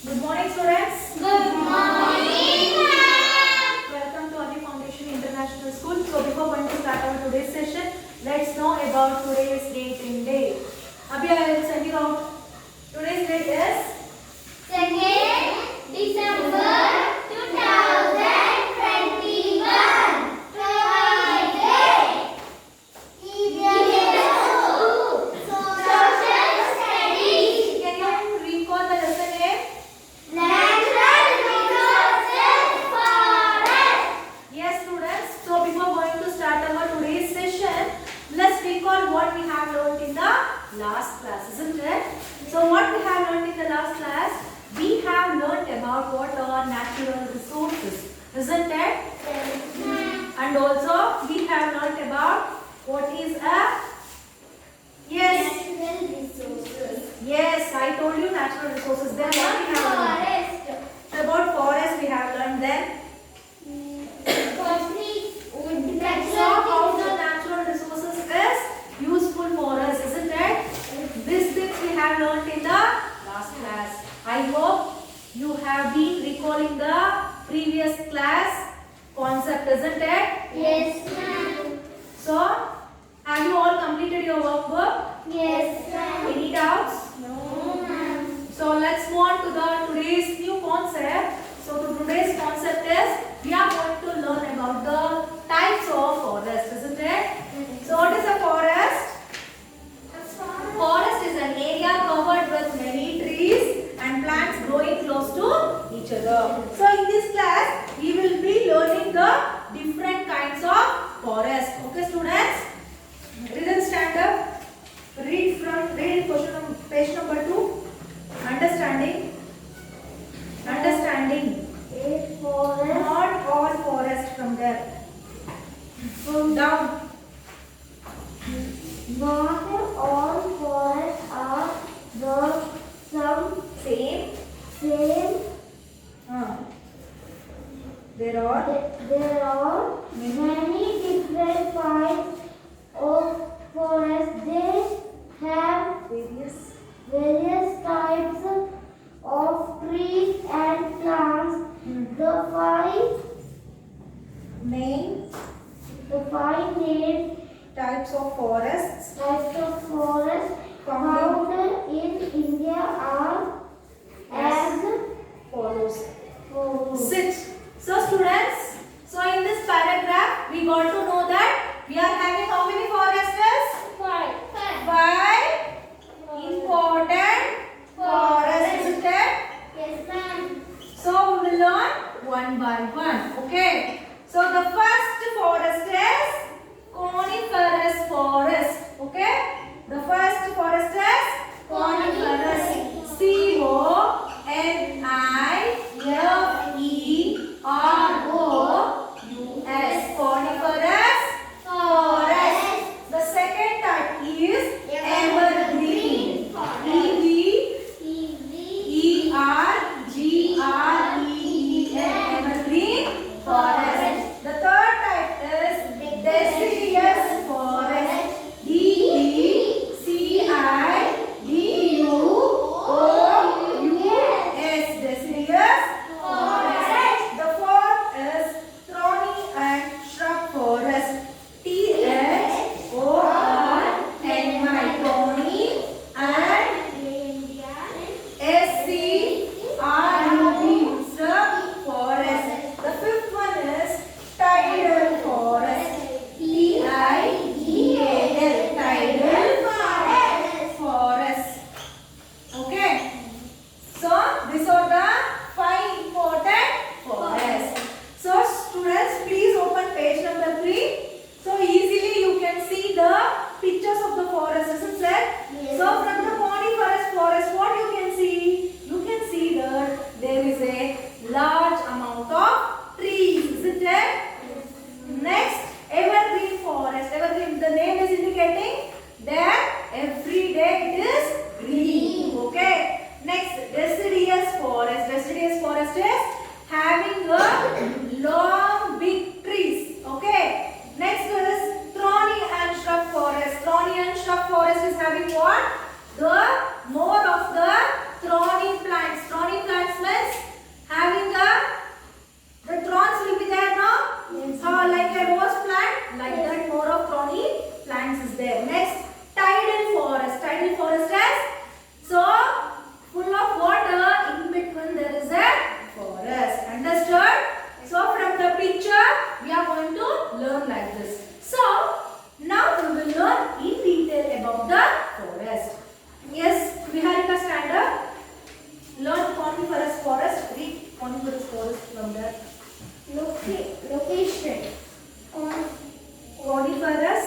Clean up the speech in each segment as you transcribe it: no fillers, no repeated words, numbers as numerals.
Good morning, students. Good morning, ma'am. Welcome to Early Foundation International School. So before going to start our today's session, let's know about today's date in day. Abhi I will send you out. Today's date is 2nd December 2021. Friday. EVS-2. Social Studies. Can you recall the lesson name? Natural Resources Forest. Yes, students. So before going to start our today's session, let's recall what we have learned in the last class, isn't it? So what we have learned in the last class, we have learned about what are natural resources, isn't it? And also we have learned about what is a Natural Resources. yes, I told you natural resources. Then what we have learned? Forest. About forest we have learned then. For trees. Wood. So how the natural resources is useful for us, isn't it? These things we have learned in the last class. I hope you have been recalling the previous class concept, isn't it? Yes, ma'am. So have you all completed your workbook? Yes, ma'am. Any doubts? No, ma'am. So let's move on to the today's new concept. So today's concept is we are going to learn about the types of forest, isn't it? So what is a forest? Forest is an area covered with many trees and plants growing close to each other. So in this class we will be learning the different kinds of forest. Okay, students? Then stand up. Read page number 2. Understanding. A forest. Not all forest from there. Down. Not all forests are the Same. same. There are There are many different kinds of forests. They have various types of trees and plants. The five main types of forests types of forests found in India are as follows. follows. Sit. So students, so in this paragraph we got to know that we are having how many forests? Five. Five important forests, isn't it? Yes, ma'am. So we will learn one by one. Okay. So the first forest is coniferous forest. Okay. The first forest is coniferous. CONIFEROUS. Coniferous forest. The second type is evergreen. EVERGREEN. Evergreen forest. The third type is deciduous forest. DECIDUOUS. Deciduous forest. The fourth is thorny and shrub forest. THORNY. Thorny and SCRUB. Shrub forest. The fifth one is tidal forest. TIDAL. Tidal forest. Okay. So these are the 5 important forests. So students, please open page number 3. So easily you can see the pictures of the forest, isn't it? Yes. So from the coniferous forest, what you can see? You can see that there is a large amount of trees, isn't it? Next, evergreen forest. Evergreen, the name is indicating that every day it is green. Okay. Next, deciduous forest. Deciduous forest is having a long big trees. Okay. Next is thorny and shrub forest. Thorny and shrub forest is having what? The more of the thorny plants. Thorny plants there. Next, tidal forest. Tidal forest is so full of water. In between there is a forest. Understood? So from the picture we are going to learn like this. So now we will learn in detail about the forest. Yes, Viharika, stand up. Learn coniferous forest. Read coniferous forest from there. Location. Coniferous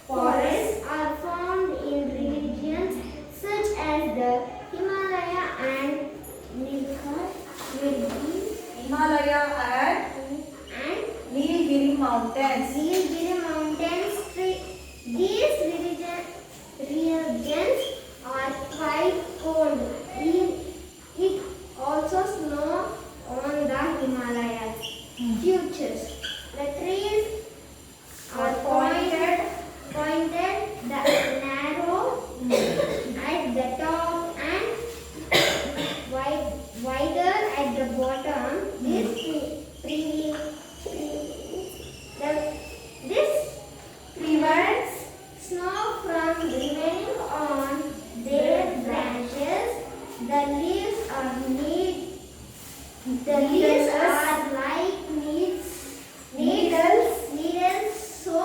forests are found in regions such as the Himalaya and Nilgiri mountains. These regions are quite cold. It also snow on the Himalayas. Features. The trees are pointed, narrow at the top and wider at the bottom. This prevents snow from remaining on their branches. The leaves are like needles, so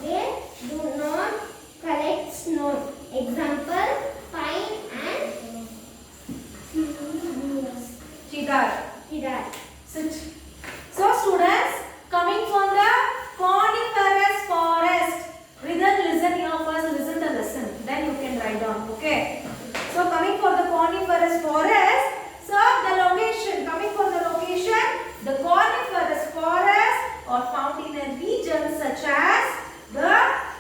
they do not collect snow. Example: pine and cedar. Sit. So students, coming from the coniferous forest. Listen here first, listen the lesson. Then you can write down. Okay. So coming for the coniferous forest. So the location, coming for the location, the coniferous forests are found in a region such as the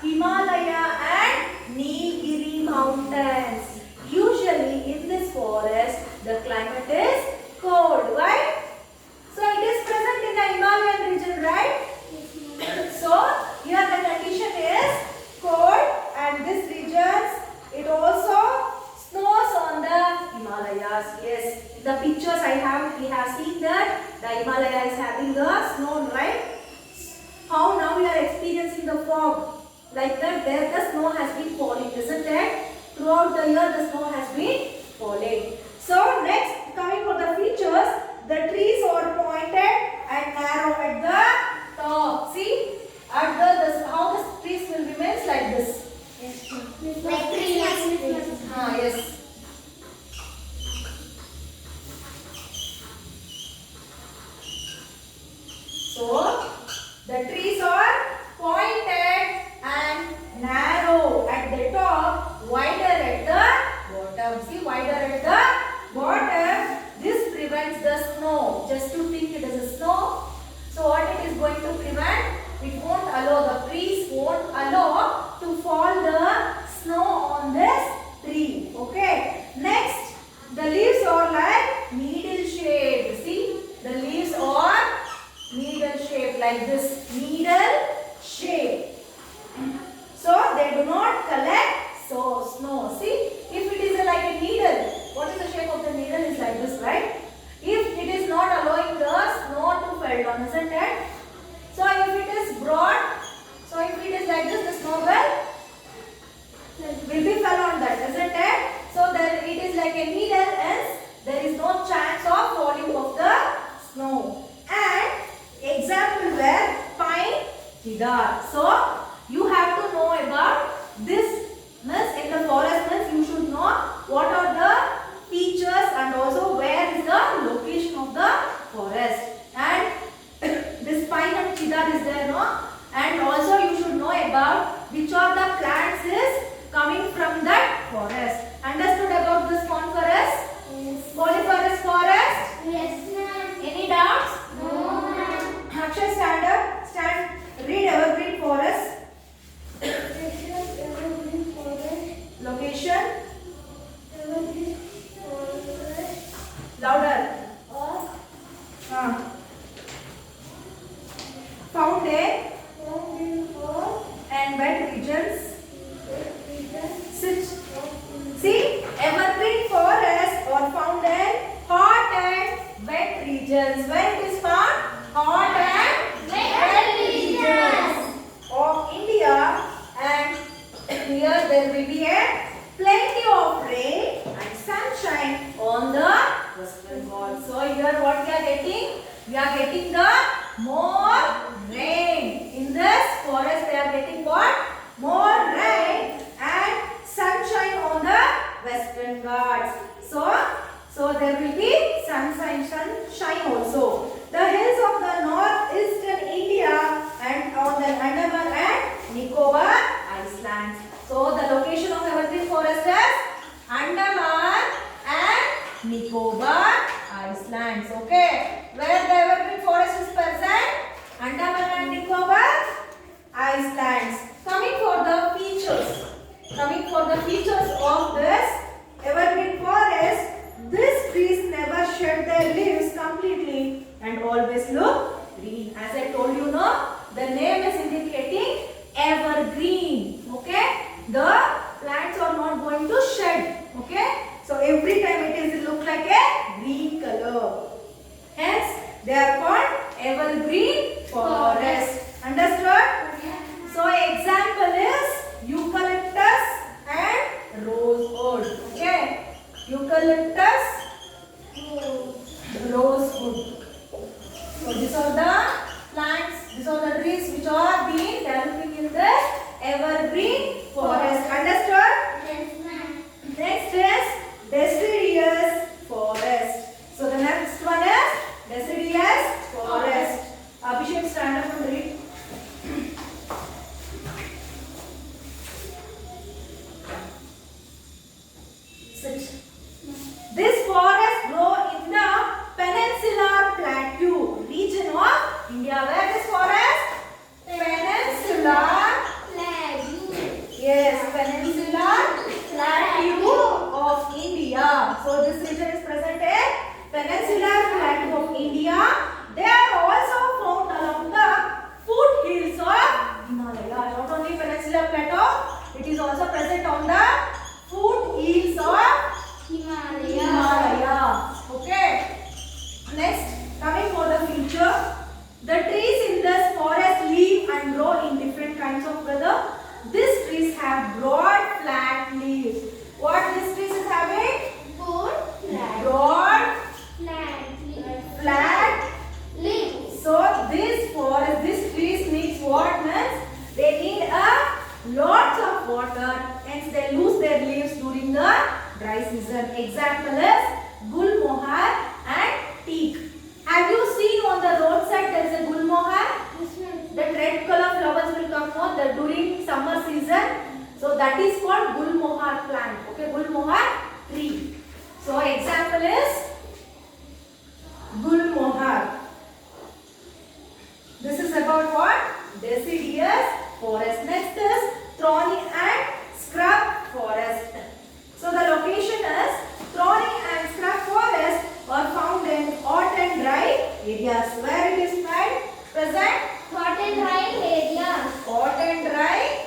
Himalaya and Nilgiri mountains. Usually in this forest, the climate is cold, right? So it is present in the Himalayan region, right? So here the condition is cold, and this regions it also snows on the Himalayas. Yes, the pictures we have seen that the Himalaya is having the snow, right? How now we are experiencing the fog. Like that, there the snow has been falling, isn't it? Throughout the year the snow has been falling. So next, coming for the features, the trees are pointed and narrow at the top. See, at the how the trees will remain like this. Like trees. Yes. So the trees are pointed and narrow at the top, wider at the bottom. See, wider at the bottom. This prevents the snow. Just to think it is a snow. So what it is going to prevent? It won't allow, the trees won't allow to fall the snow on this tree. Okay. Next, the leaves are like needle shaped. See, the leaves are needle shaped like this. Needle shape. So they do not collect snow. See, if it is like a needle, what is the shape of the needle? Is like this, right? If it is not allowing the snow to fall down, isn't it? So if it is broad, so if it is like this, the snow will be fell on that, isn't it? So then it is like a needle, else there is no chance of falling of the snow. And example where pine, cedar. So you have to know about this. Means in the forest, means you should know what are the features and also where is the location of the forest. And this pine and cedar is there, no? And also you should know about which of the plants is coming from that forest. Understood about this coniferous? Yes. Coniferous forest? Yes, ma'am. Any doubts? No, ma'am. Akshay, stand up. Stand. Read evergreen forest. Location. Louder. Found in and wet regions. See, evergreen forests are found in hot and wet regions. Where it is found? Hot and wet regions of India here there will be a plenty of rain and sunshine on the western Ghats. So here what we are getting? We are getting the more rain. In this forest they are getting what? More rain and sunshine on the western Ghats. So there will be sunshine also. The hills of the northeastern India and on the Andaman and Nicobar Islands. So the location of evergreen forest is Andaman and Nicobar Islands. Okay. Where the evergreen forest is present? Andaman and Nicobar Islands. Coming for the features of this evergreen forest, these trees never shed their leaves completely and always look green. As I told you, no, the name is indicating evergreen. Okay, the plants are not going to shed. Okay, so every time it look like a green color. Hence, they are called evergreen forest. Understood? So example is eucalyptus and rosewood. Okay. Eucalyptus, rosewood. So these are the plants, these are the trees which are being developing in this evergreen forest. Understood? Yes, ma'am. Next is deciduous forest. So the next one is deciduous forest. Abhishek, stand up and read. Sit. This forest grows in the peninsular plateau region of India. Where this forest? Peninsular Plateau. Yes, peninsular plateau of India. So this region is present in peninsular plateau of India. They are also found along the foothills of Himalaya. Not only peninsular plateau, it is also present on the foothills of Himalaya. Okay. Next, coming for the future, the trees in this forest live and grow in different kinds of weather. These trees have broad, flat leaves. What this trees is having? Broad, flat leaves. So this forest, these trees needs what? Means they need a lots of water. Hence they lose their leaves during the dry season. Example is gul mohar and teak. Have you seen on the roadside there is a gul mohar? That red color flowers will come on during summer season. So that is called gul mohar plant. Okay, gul mohar tree. So example is gul mohar. This is about what? Deciduous forest. Next is thorny and scrub forest. So the location is thorny and scrub forest are found in hot and dry areas. Where it is present? Hot and dry areas. Hot and dry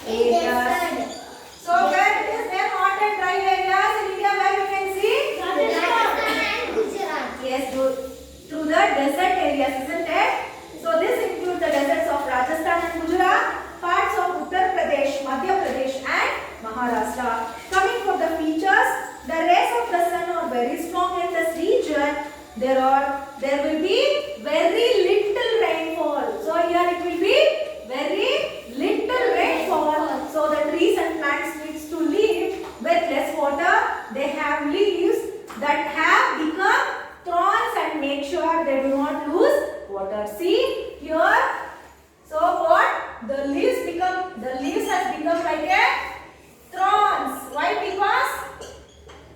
Areas. So where it is there? Hot and dry areas in India, where we can see? Rajasthan and Gujarat. Yes, through the desert areas, isn't it? So this includes the deserts of Rajasthan and Gujarat, parts of Uttar Pradesh, Madhya Pradesh and Maharashtra. Coming for the features, the rays of the sun are very strong in this region. There will be very little rainfall. So here it will be very little rainfall. So the trees and plants needs to live with less water. They have leaves that have become thorns and make sure they do not lose water. See here. So what? The leaves has become like a thorns. Why? Because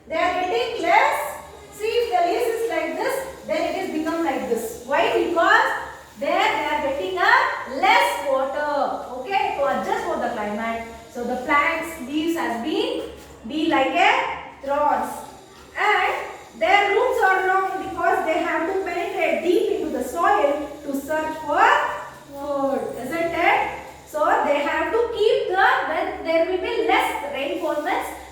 they are getting less. See, if the leaves is like this, then it is become like this. Why? Because there they are getting a less water. Okay, to adjust for the climate. So the plants leaves has be like a thorns, and their roots are long because they have to penetrate deep into the soil to search for food, isn't it? So they have to keep when there will be less rainfall,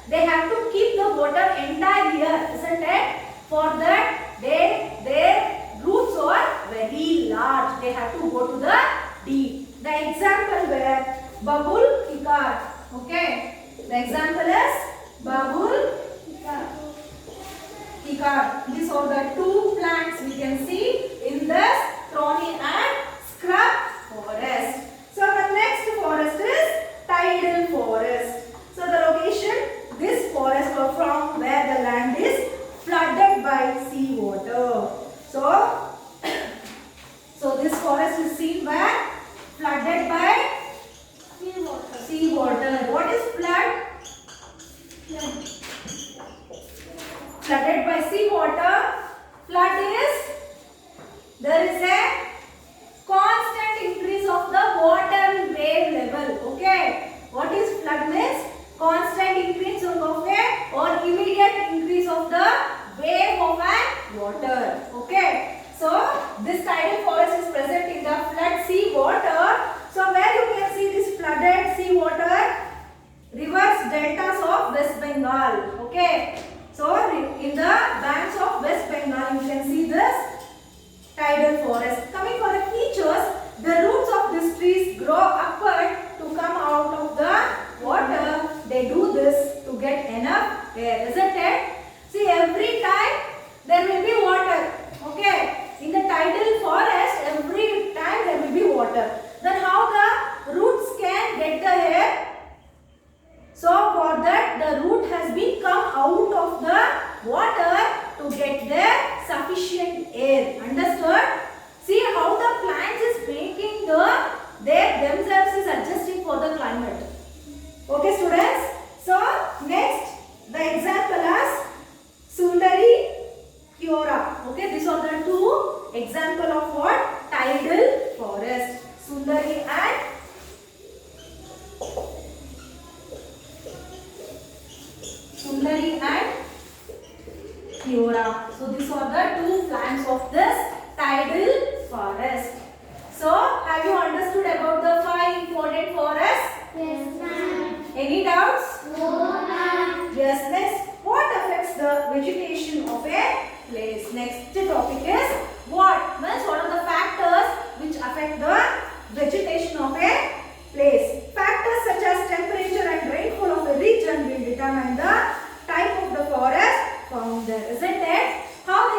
they have to keep the water entire year, isn't it? For that, their roots are very large. They have to go to the deep. The example where bubble tikar. Okay. The example is babul tikar. These are the two plants we can see in this thorny and scrub forest. So the next forest is tidal forest. So the location, this forest are from where the land is flooded by sea water. So this forest is seen where flooded by sea water. What is flood? Flooded by sea water. Flood is, there is a constant increase of the water wave level. Okay. What is flood means? Constant increase of a or immediate increase of the wave of an water. Okay. So this tidal forest is present in the flood sea water. So where you can see this flooded sea water, rivers, deltas of West Bengal. Okay. So in the banks of West Bengal, you can see this tidal forest. Coming for the features, the roots of these trees grow upward to come out of the water. They do this to get enough air, isn't it? See, every time there will be water. Okay. In the tidal forest, every time there will be water. Then how the roots can get the air? So for that, the root has been come out of the water to get the sufficient air. Understood? See how the plants is making themselves is adjusting for the climate. Okay, students. So next, the example is Sundari Kiora. Okay, these are the two example of what? Tidal forest. Sundari and Kiora. So these are the two plants of this tidal forest. So have you understood about the 5 important forests? Yes, ma'am. Any doubts? No, ma'am. Yes, next. What affects the vegetation of a place? Next topic is what? Means what are the factors which affect the vegetation of a place? Factors such as temperature and rainfall of a region will determine the type of the forest found there, isn't it? How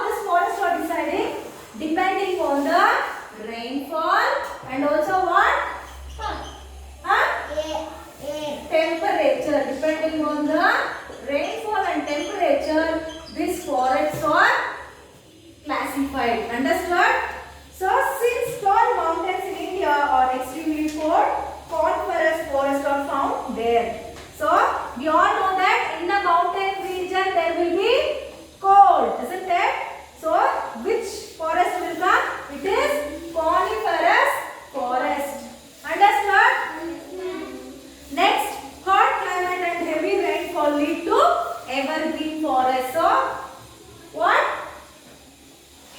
this forest are deciding? Depending on the rainfall and also what? Temperature. Depending on the rainfall and temperature, these forests are classified. Understood? So since tall mountains in India are extremely cold, coniferous forests are found there. So we all know that in the mountain region there will be cold, isn't it? So which forest will come? It is coniferous forest. Understood? Next, hot climate and heavy rainfall lead to evergreen forest. So what?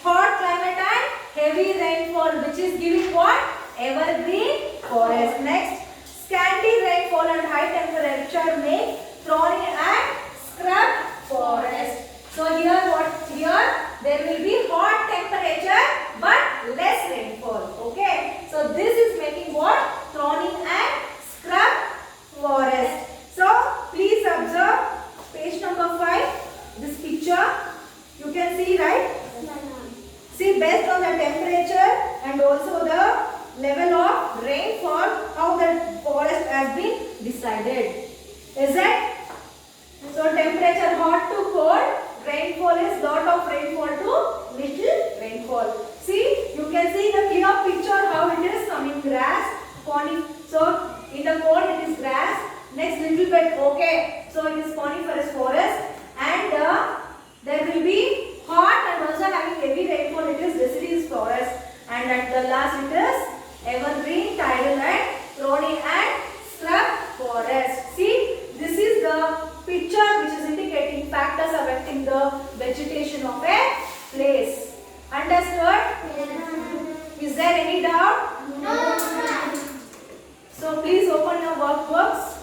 Hot climate and heavy rainfall, which is giving what? Evergreen forest. Next, scanty rainfall and high temperature make thorny and scrub forest. So here what? Here there will be hot temperature but less rainfall. Okay. So this is making what? Thorny and scrub forest. So please observe page number 5. This picture you can see, right? See, based on the temperature and also the level of rainfall, how the forest has been decided. Is it? So temperature hot to cold, rainfall is lot of rainfall to little rainfall. See, you can see the clear picture how it is coming grass, so in the cold it is grass, next little bit, okay, so it is coniferous forest, and there will be hot and also having heavy rainfall, it is deciduous forest, and at the last it is evergreen, tidal and thorny and scrub forest. See, this is the picture which is indicating factors affecting the vegetation of a place. Understood? Is there any doubt? No. So please open your workbooks.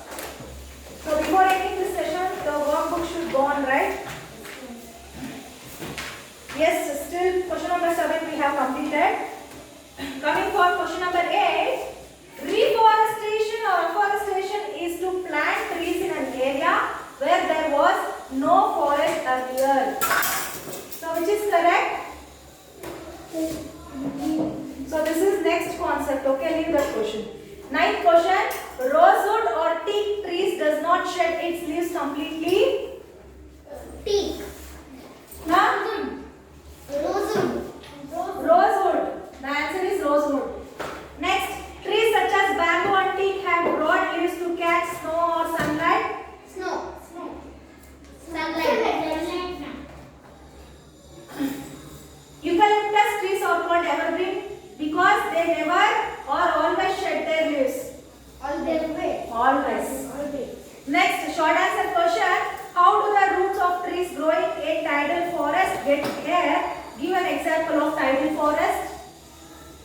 So before ending this session, the workbook should go on, right? Yes, still question number 7 we have completed. Coming for question number 8. Reforestation or afforestation completely? Teak. Now, Rosewood. rosewood. The answer is rosewood. Next, trees such as bamboo and teak have broad leaves to catch snow or sunlight. Snow. Sunlight. Eucalyptus trees are called evergreen because they never or always shed their leaves. Always. Next, short answer question. How do the roots of trees growing in tidal forest get here? Give an example of tidal forest.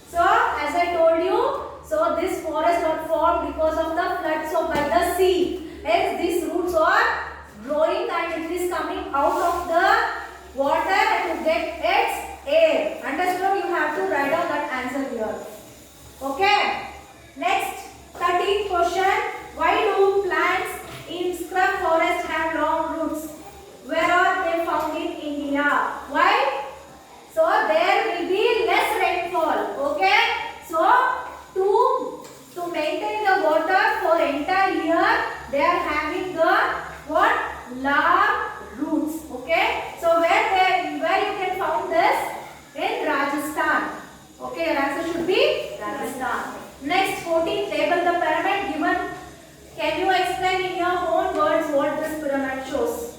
So, as I told you, so this forest got formed because of the floods of by the sea. Hence, these roots are growing and it is coming out of the water and to get its air. Understood? You have to write down that answer here. Okay. Next, 13th question. Why do plants in scrub forest have long roots? Where are they found in India? Why? So there will be less rainfall. Okay. So to maintain the water for entire year, they are having the what? Long roots. Okay. So where you can found this? In Rajasthan. Okay. Your answer should be Rajasthan. Next, 14th, label the pyramid given. Can you explain in your own words what this pyramid shows?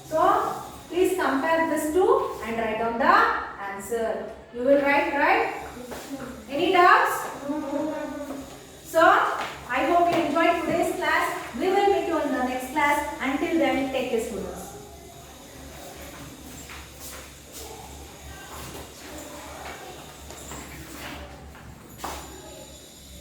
So, please compare this two and write down the answer. You will write, right? Any doubts? So, I hope you enjoyed today's class. We will meet you in the next class. Until then, take care, students.